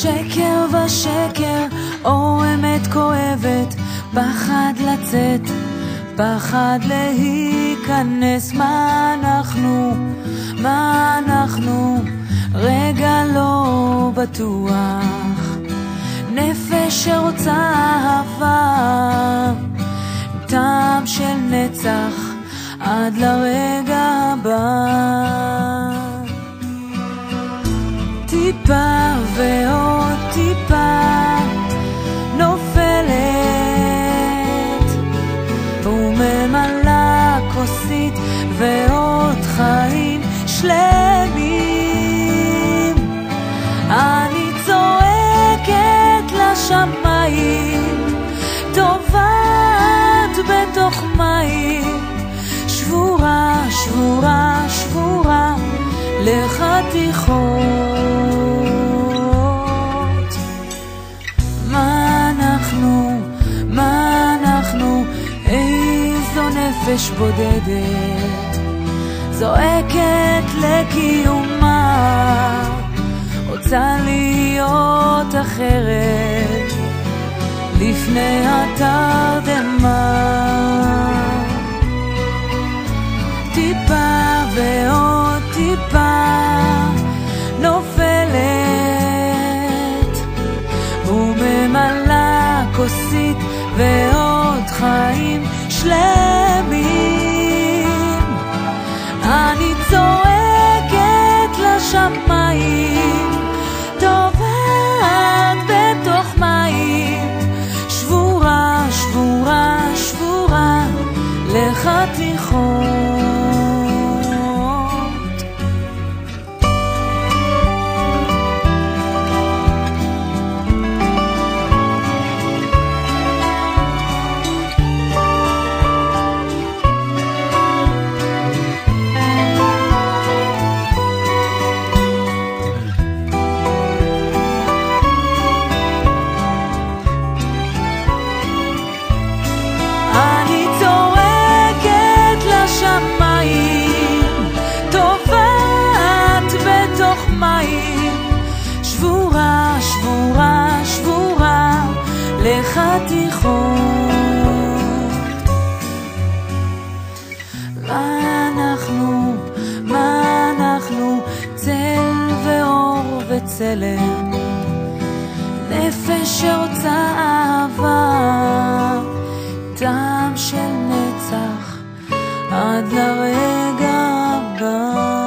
שקר ושקר, או אמת כואבת, פחד לצאת, פחד להיכנס. מה אנחנו, רגע לא בטוח, נפש שרוצה אהבה, טעם של נצח עד לרגע הבא. טיפה ועוד טיפה נופלת וממלאה כוסית, ועוד חיים שלמים. אני צועקת לשמיים, טובעת בתוך מים, שבורה, שבורה, שבורה לחתיכות. מה אנחנו, איזו נפש בודדת, זועקת לקיומה, רוצה להיות אחרת לפני התרדמה. טיפה ועוד טיפה נופלת וממלאה כוסית, ועוד חיים שלמים. אני צועקת לשמיים, טובעת בתוך מים, שבורה, שבורה, שבורה לחתיכות. שבורה, שבורה, שבורה לחתיכות. מה אנחנו, צל ואור וצלם, נפש שרוצה אהבה, טעם של נצח עד לרגע הבא.